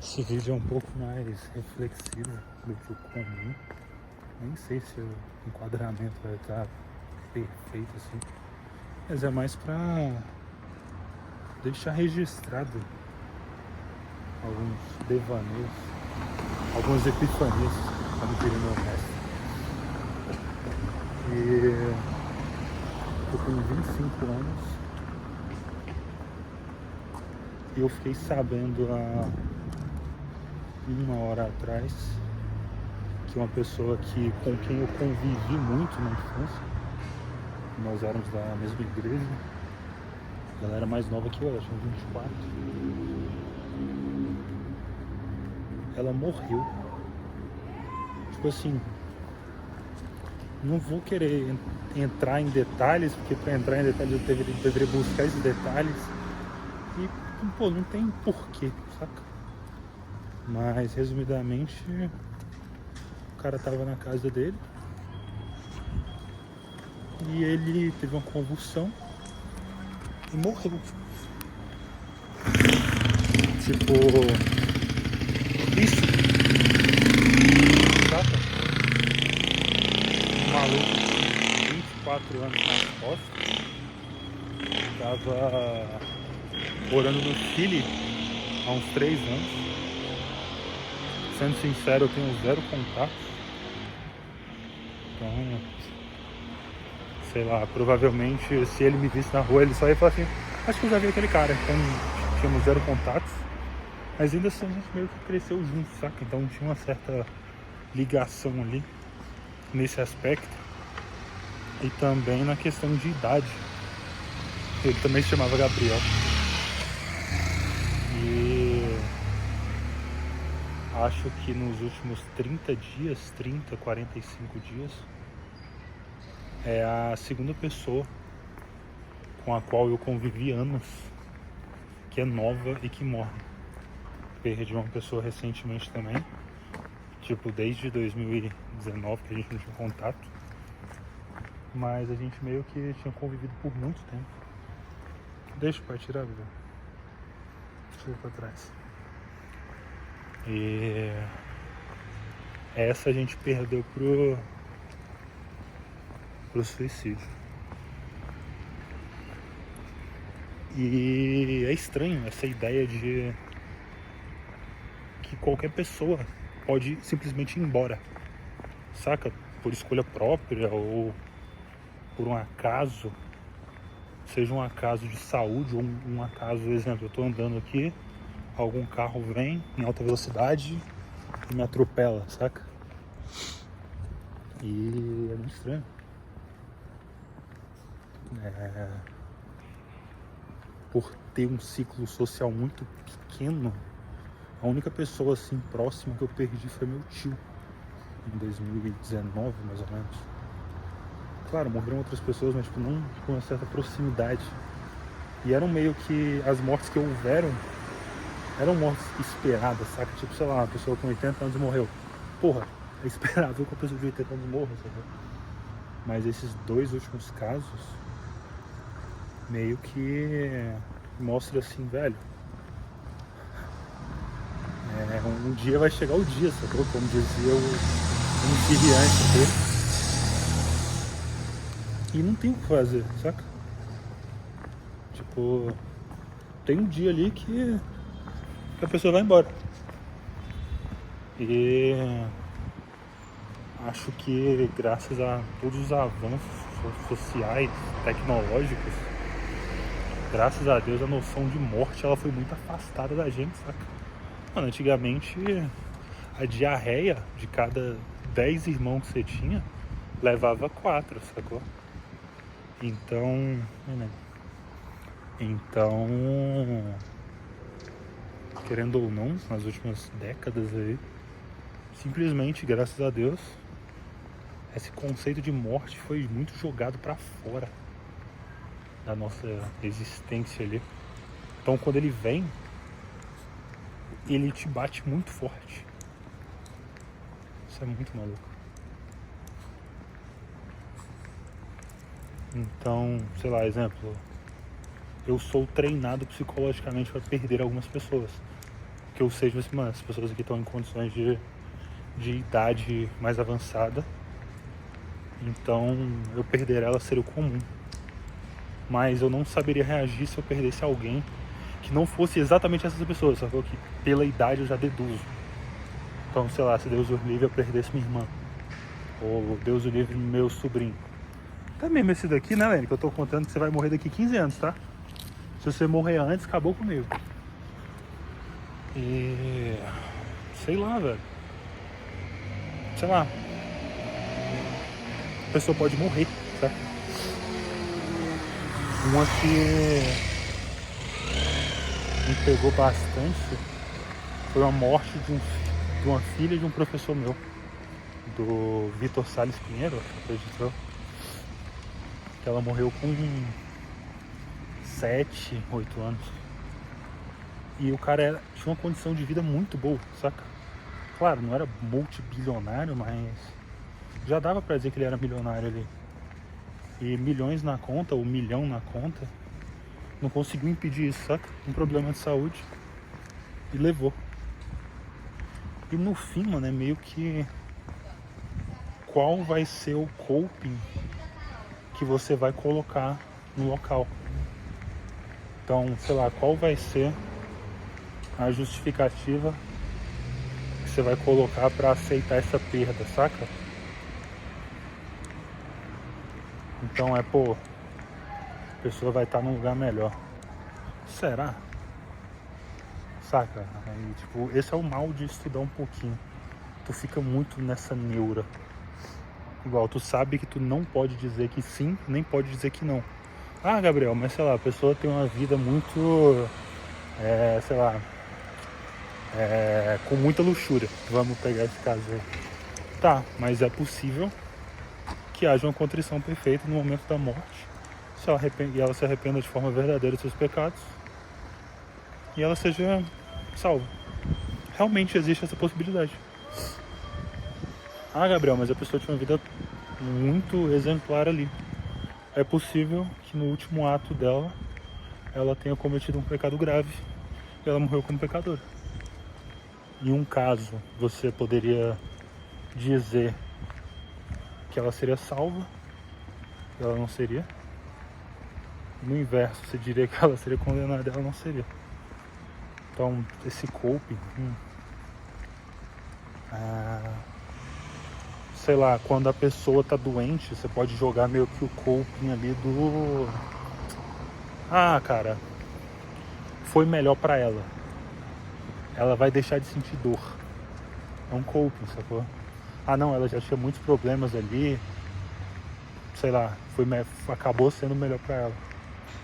Esse vídeo é um pouco mais reflexivo do que o comum. Nem sei se o enquadramento vai estar perfeito assim, mas é mais pra deixar registrado alguns devaneios, algumas epifanias, como diria meu mestre. E tô com 25 anos e eu fiquei sabendo há uma hora atrás que uma pessoa com quem eu convivi muito na infância, nós éramos da mesma igreja, ela era mais nova que eu, ela tinha 24, ela morreu. Tipo assim, não vou querer entrar em detalhes, porque para entrar em detalhes eu deveria buscar esses detalhes e, pô, não tem porquê, saca? Mas, resumidamente, o cara tava na casa dele e ele teve uma convulsão e morreu. Tipo, isso, saca? Um maluco de 24 anos nas costas, tava morando no Chile há uns 3 anos. Sendo sincero, eu tenho 0 contato. Então, sei lá, provavelmente se ele me visse na rua, ele só ia falar assim: acho que eu já vi aquele cara. Então, tínhamos 0 contatos. Mas ainda assim a gente meio que cresceu junto, saca? Então tinha uma certa ligação ali nesse aspecto. E também na questão de idade. Ele também se chamava Gabriel. E acho que nos últimos 30 dias, 45 dias, é a segunda pessoa com a qual eu convivi anos, que é nova e que morre. Perdi uma pessoa recentemente também, tipo, desde 2019 que a gente não tinha contato, mas a gente meio que tinha convivido por muito tempo. Deixa o pai tirar, vida. Tira pra trás. E essa a gente perdeu pro suicídio. E é estranho essa ideia de que qualquer pessoa pode simplesmente ir embora, saca? Por escolha própria ou por um acaso, seja um acaso de saúde ou um acaso, exemplo, eu tô andando aqui, algum carro vem em alta velocidade e me atropela, saca? E é muito estranho. Por ter um ciclo social muito pequeno, a única pessoa assim próxima que eu perdi foi meu tio, em 2019 mais ou menos. Claro, morreram outras pessoas, mas tipo, não com uma certa proximidade. E eram meio que as mortes que houveram eram mortes esperadas, saca? Tipo, sei lá, uma pessoa com 80 anos morreu. Porra, é esperável que uma pessoa de 80 anos morra, sabe? Mas esses 2 últimos casos meio que mostra assim, velho, um dia vai chegar o dia, sacou? Como dizia o antes dele. E não tem o que fazer, saca? Tipo, tem um dia ali que a pessoa vai embora. E acho que graças a todos os avanços sociais, tecnológicos, graças a Deus a noção de morte ela foi muito afastada da gente, saca? Mano, antigamente a diarreia de cada 10 irmãos que você tinha levava 4, sacou? Então, querendo ou não, nas últimas décadas aí, simplesmente, graças a Deus, esse conceito de morte foi muito jogado pra fora da nossa existência ali. Então, quando ele vem, ele te bate muito forte. Isso é muito maluco. Então, sei lá, exemplo, eu sou treinado psicologicamente para perder algumas pessoas. que eu sei, tipo assim, mano, as pessoas aqui estão em condições de idade mais avançada, então eu perder ela seria o comum. Mas eu não saberia reagir se eu perdesse alguém que não fosse exatamente essas pessoas, só que pela idade eu já deduzo. Então, sei lá, se Deus o livre eu perdesse minha irmã, ou Deus o livre meu sobrinho. Até mesmo esse daqui, né, Lene, que eu tô contando que você vai morrer daqui 15 anos, tá? Se você morrer antes, acabou comigo. E... sei lá, velho. Sei lá. A pessoa pode morrer, tá? Uma que me pegou bastante foi a morte de uma filha de um professor meu, do Vitor Salles Pinheiro, acredito eu. Que ela morreu com 7, 8 anos. E o cara tinha uma condição de vida muito boa, saca? Claro, não era multibilionário, mas já dava pra dizer que ele era milionário ali. E milhões na conta, ou 1 milhão na conta, não conseguiu impedir isso, saca? Um problema de saúde. E levou. E no fim, mano, é meio que... qual vai ser o coping que você vai colocar no local. Então, sei lá, qual vai ser a justificativa que você vai colocar pra aceitar essa perda, saca? Então pô, a pessoa vai estar num lugar melhor. Será? Saca? Aí, tipo, esse é o mal de estudar um pouquinho. Tu fica muito nessa neura. Igual, tu sabe que tu não pode dizer que sim, nem pode dizer que não. Ah, Gabriel, mas sei lá, a pessoa tem uma vida muito, sei lá, com muita luxúria. Vamos pegar esse caso aí. Tá, mas é possível que haja uma contrição perfeita no momento da morte, e ela se arrependa de forma verdadeira dos seus pecados, e ela seja salva. Realmente existe essa possibilidade. Ah, Gabriel, mas a pessoa tinha uma vida muito exemplar ali. É possível que no último ato dela, ela tenha cometido um pecado grave e ela morreu como pecadora. Em um caso, você poderia dizer que ela seria salva, e ela não seria. No inverso, você diria que ela seria condenada, ela não seria. Então, esse coping, sei lá, quando a pessoa tá doente, você pode jogar meio que o coping ali do... ah, cara, foi melhor pra ela. Ela vai deixar de sentir dor. É um coping, sacou? Ah, não, ela já tinha muitos problemas ali, sei lá, acabou sendo melhor pra ela.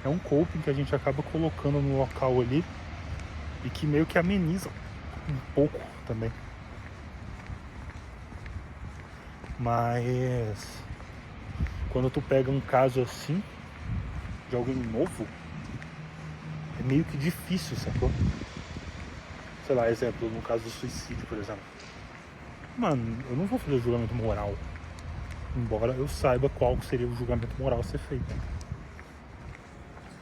É um coping que a gente acaba colocando no local ali e que meio que ameniza um pouco também. Mas quando tu pega um caso assim de alguém novo, é meio que difícil, sacou? Sei lá, exemplo, no caso do suicídio, por exemplo. Mano, eu não vou fazer julgamento moral, embora eu saiba qual seria o julgamento moral a ser feito.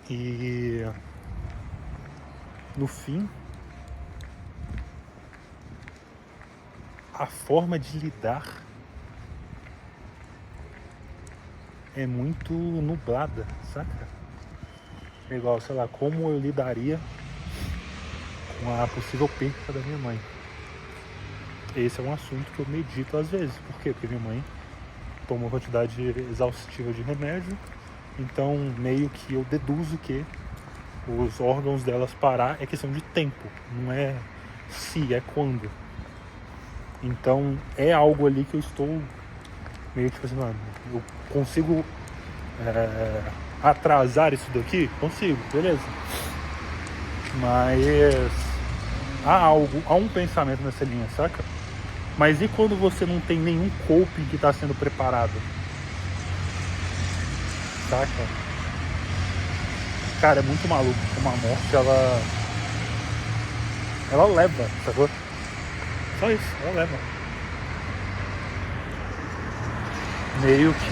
E no fim, a forma de lidar é muito nublada, saca? É igual, sei lá, como eu lidaria com a possível perda da minha mãe. Esse é um assunto que eu medito às vezes. Por quê? Porque minha mãe toma uma quantidade exaustiva de remédio, então meio que eu deduzo que os órgãos delas parar é questão de tempo, não é se, é quando. Então é algo ali que eu estou meio que fazendo, eu consigo atrasar isso daqui? Consigo, beleza. Mas há um pensamento nessa linha, saca? Mas e quando você não tem nenhum coping que está sendo preparado? Saca? Cara, é muito maluco como a morte, ela leva, sacou? Só isso, ela leva. Meio que...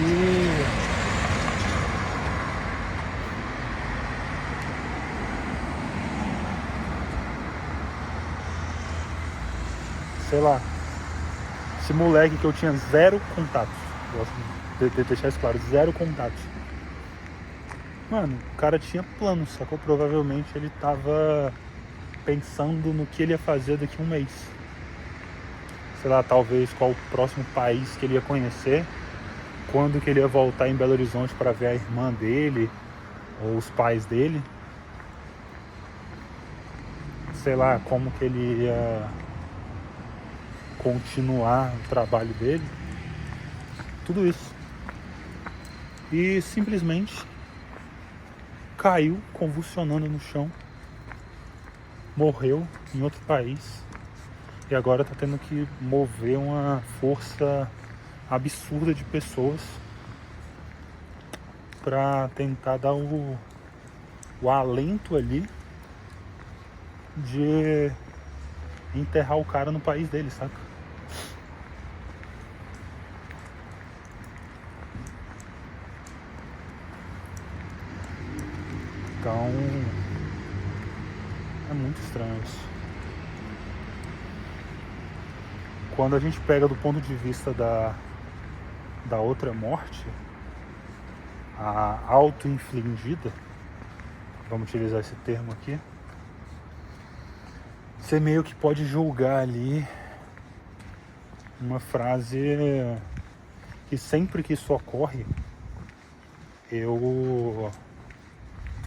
sei lá, esse moleque que eu tinha zero contatos, gosto de deixar isso claro, zero contatos. Mano, o cara tinha plano, sacou? Provavelmente ele tava pensando no que ele ia fazer daqui a um mês. Sei lá, talvez qual o próximo país que ele ia conhecer, quando que ele ia voltar em Belo Horizonte para ver a irmã dele ou os pais dele. Sei lá, como que ele ia continuar o trabalho dele. Tudo isso. E simplesmente caiu convulsionando no chão, morreu em outro país e agora tá tendo que mover uma força absurda de pessoas para tentar dar o alento ali de enterrar o cara no país dele, saca? Então é muito estranho isso. Quando a gente pega do ponto de vista da outra morte, a auto-infligida, vamos utilizar esse termo aqui, você meio que pode julgar ali uma frase que sempre que isso ocorre, eu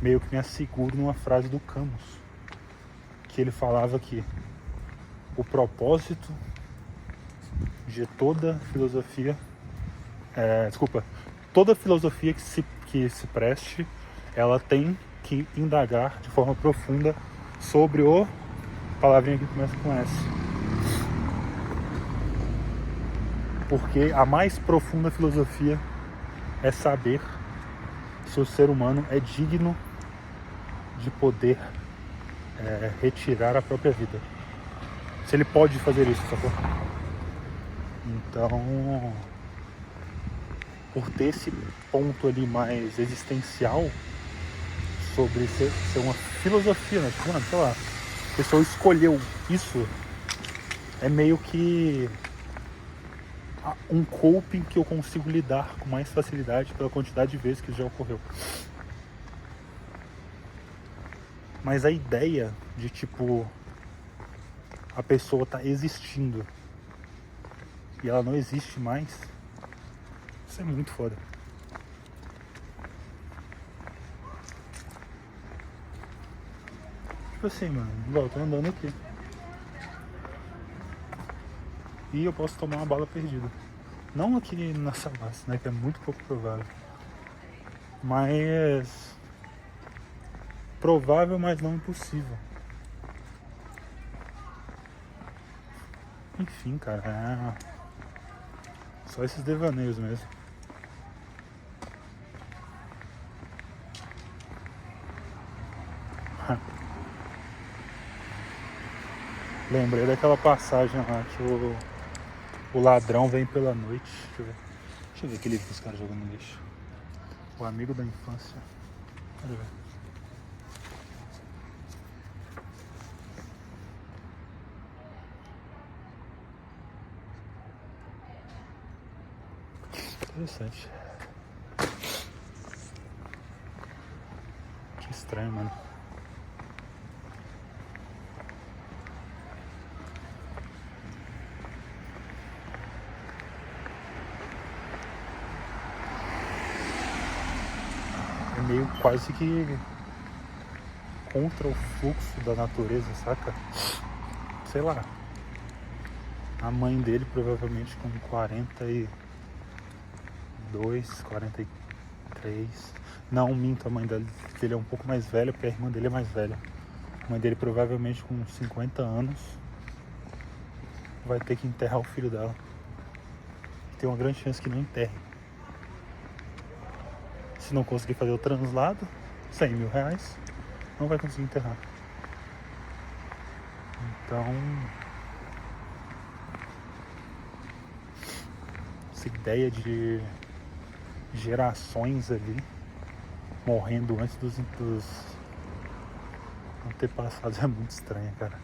meio que me asseguro numa frase do Camus, que ele falava que o propósito de toda filosofia, toda filosofia que se preste, ela tem que indagar de forma profunda sobre o palavrinha que começa com S. Porque a mais profunda filosofia é saber se o ser humano é digno de poder retirar a própria vida. Se ele pode fazer isso, sacou? Então, por ter esse ponto ali mais existencial sobre ser uma filosofia, né? Tipo, mano, sei lá, a pessoa escolheu isso, é meio que um coping que eu consigo lidar com mais facilidade pela quantidade de vezes que isso já ocorreu. Mas a ideia de, tipo, a pessoa tá existindo e ela não existe mais, isso é muito foda. Tipo assim, mano, igual eu tô andando aqui e eu posso tomar uma bala perdida. Não aqui na Savassi, né, que é muito pouco provável, mas provável, mas não impossível. Enfim, cara, só esses devaneios mesmo. Lembrei daquela passagem lá que o ladrão vem pela noite. Deixa eu ver aquele livro que os caras jogando no lixo. O amigo da infância. Deixa eu ver. Interessante. Que estranho, mano. É meio quase que contra o fluxo da natureza, saca? Sei lá. A mãe dele provavelmente com 42, 43. Não, minto, a mãe dele é um pouco mais velha, porque a irmã dele é mais velha. A mãe dele provavelmente com 50 anos vai ter que enterrar o filho dela. Tem uma grande chance que não enterre. Se não conseguir fazer o translado, 100 mil reais, não vai conseguir enterrar. Então, essa ideia de gerações ali morrendo antes dos antepassados é muito estranha, cara.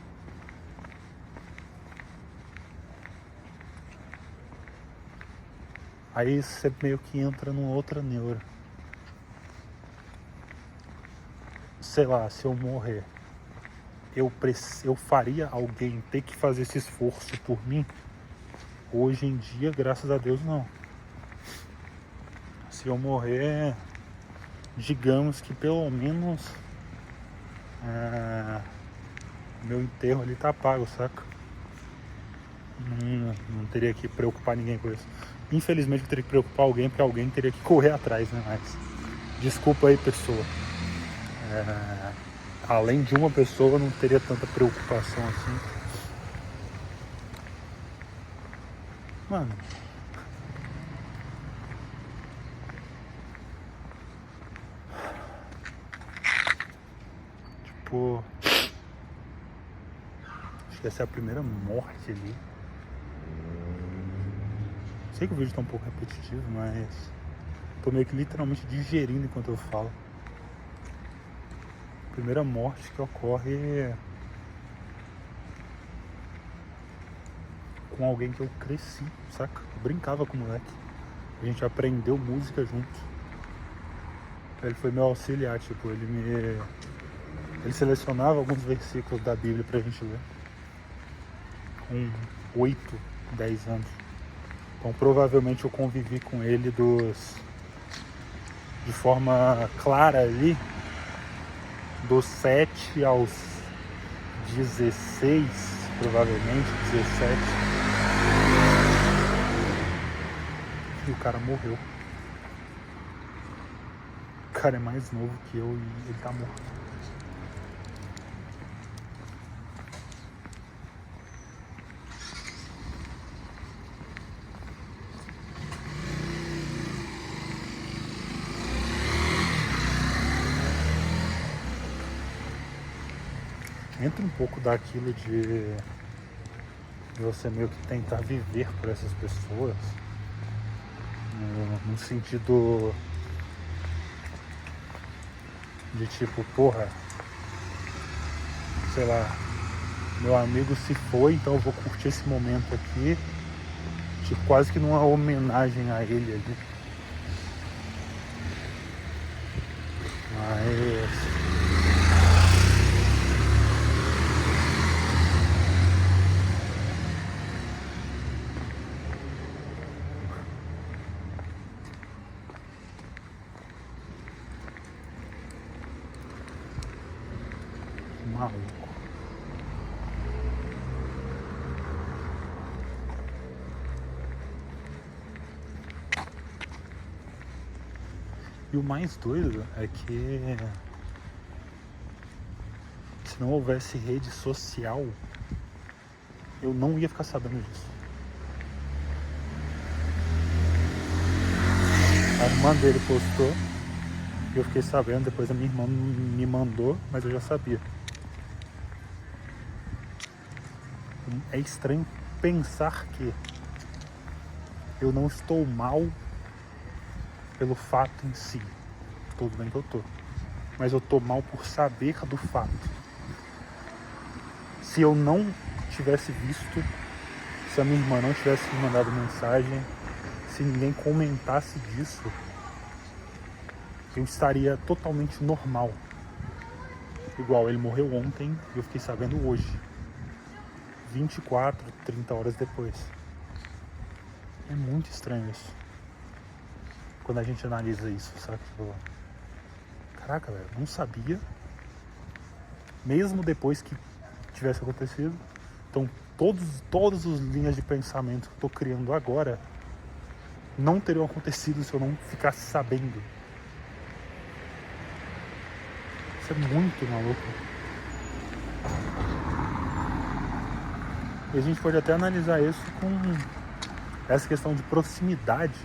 Aí você meio que entra numa outra neura. Sei lá, se eu morrer, eu faria alguém ter que fazer esse esforço por mim? Hoje em dia, graças a Deus, não. Se eu morrer, digamos que pelo menos meu enterro ali tá pago, saca? Não teria que preocupar ninguém com isso. Infelizmente eu teria que preocupar alguém, porque alguém teria que correr atrás, né? Mas desculpa aí, pessoa. Além de uma pessoa, eu não teria tanta preocupação assim. Mano, tipo, acho que essa é a primeira morte ali. Sei que o vídeo tá um pouco repetitivo, mas tô meio que literalmente digerindo enquanto eu falo. Primeira morte que ocorre com alguém que eu cresci, saca? Eu brincava com o moleque. A gente aprendeu música junto. Ele foi meu auxiliar, tipo, ele selecionava alguns versículos da Bíblia pra gente ler. Com 8, 10 anos. Então provavelmente eu convivi com ele de forma clara ali, dos 7 aos 16, provavelmente, 17. E o cara morreu. O cara é mais novo que eu e ele tá morto. Entra um pouco daquilo de você meio que tentar viver por essas pessoas, no sentido de tipo, porra, sei lá, meu amigo se foi, então eu vou curtir esse momento aqui, tipo, quase que numa homenagem a ele ali. Mas maluco. E o mais doido é que se não houvesse rede social, eu não ia ficar sabendo disso. A irmã dele postou, eu fiquei sabendo, depois a minha irmã me mandou, mas eu já sabia. É estranho pensar que eu não estou mal pelo fato em si. Tudo bem que eu tô. Mas eu tô mal por saber do fato. Se eu não tivesse visto, se a minha irmã não tivesse me mandado mensagem, se ninguém comentasse disso, eu estaria totalmente normal. Igual, ele morreu ontem e eu fiquei sabendo hoje. 24, 30 horas depois. É muito estranho isso. Quando a gente analisa isso, sabe? Tipo, caraca, velho, não sabia. Mesmo depois que tivesse acontecido. Então, todas as linhas de pensamento que eu tô criando agora não teriam acontecido se eu não ficasse sabendo. Isso é muito maluco. E a gente pode até analisar isso com essa questão de proximidade,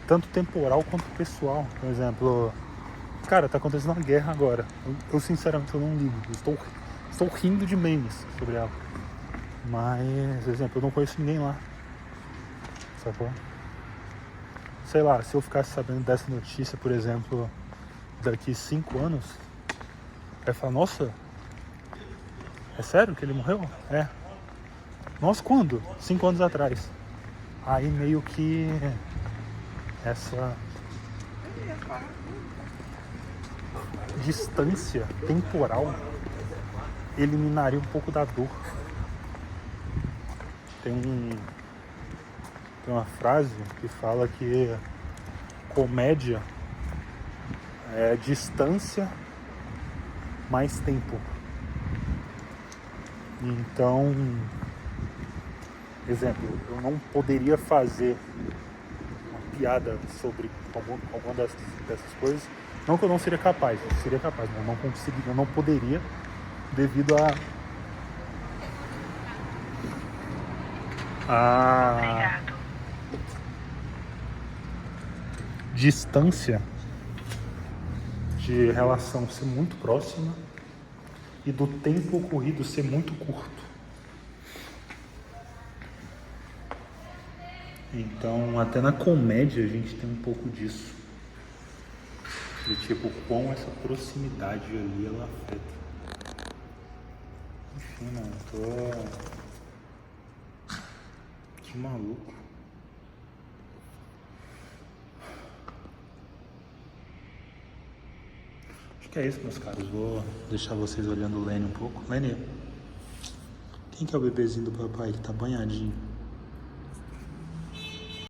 tanto temporal quanto pessoal. Por exemplo, cara, tá acontecendo uma guerra agora. Eu sinceramente eu não ligo. Eu estou rindo de memes sobre ela. Mas, por exemplo, eu não conheço ninguém lá. Sacou? Sei lá, se eu ficasse sabendo dessa notícia, por exemplo, daqui 5 anos, eu ia falar, nossa, é sério que ele morreu? É. Nossa, quando? 5 anos atrás. Aí meio que essa distância temporal eliminaria um pouco da dor. Tem uma frase que fala que comédia é distância mais tempo. Então, exemplo, eu não poderia fazer uma piada sobre alguma dessas coisas. Não que eu não seria capaz, eu seria capaz, mas eu não conseguiria, eu não poderia devido a distância de relação ser muito próxima e do tempo ocorrido ser muito curto. Então, até na comédia a gente tem um pouco disso. De tipo, quão essa proximidade ali ela afeta. Enfim, mano, que maluco. Acho que é isso, meus caros. Vou deixar vocês olhando o Lenny um pouco. Lenny, quem que é o bebezinho do papai que tá banhadinho?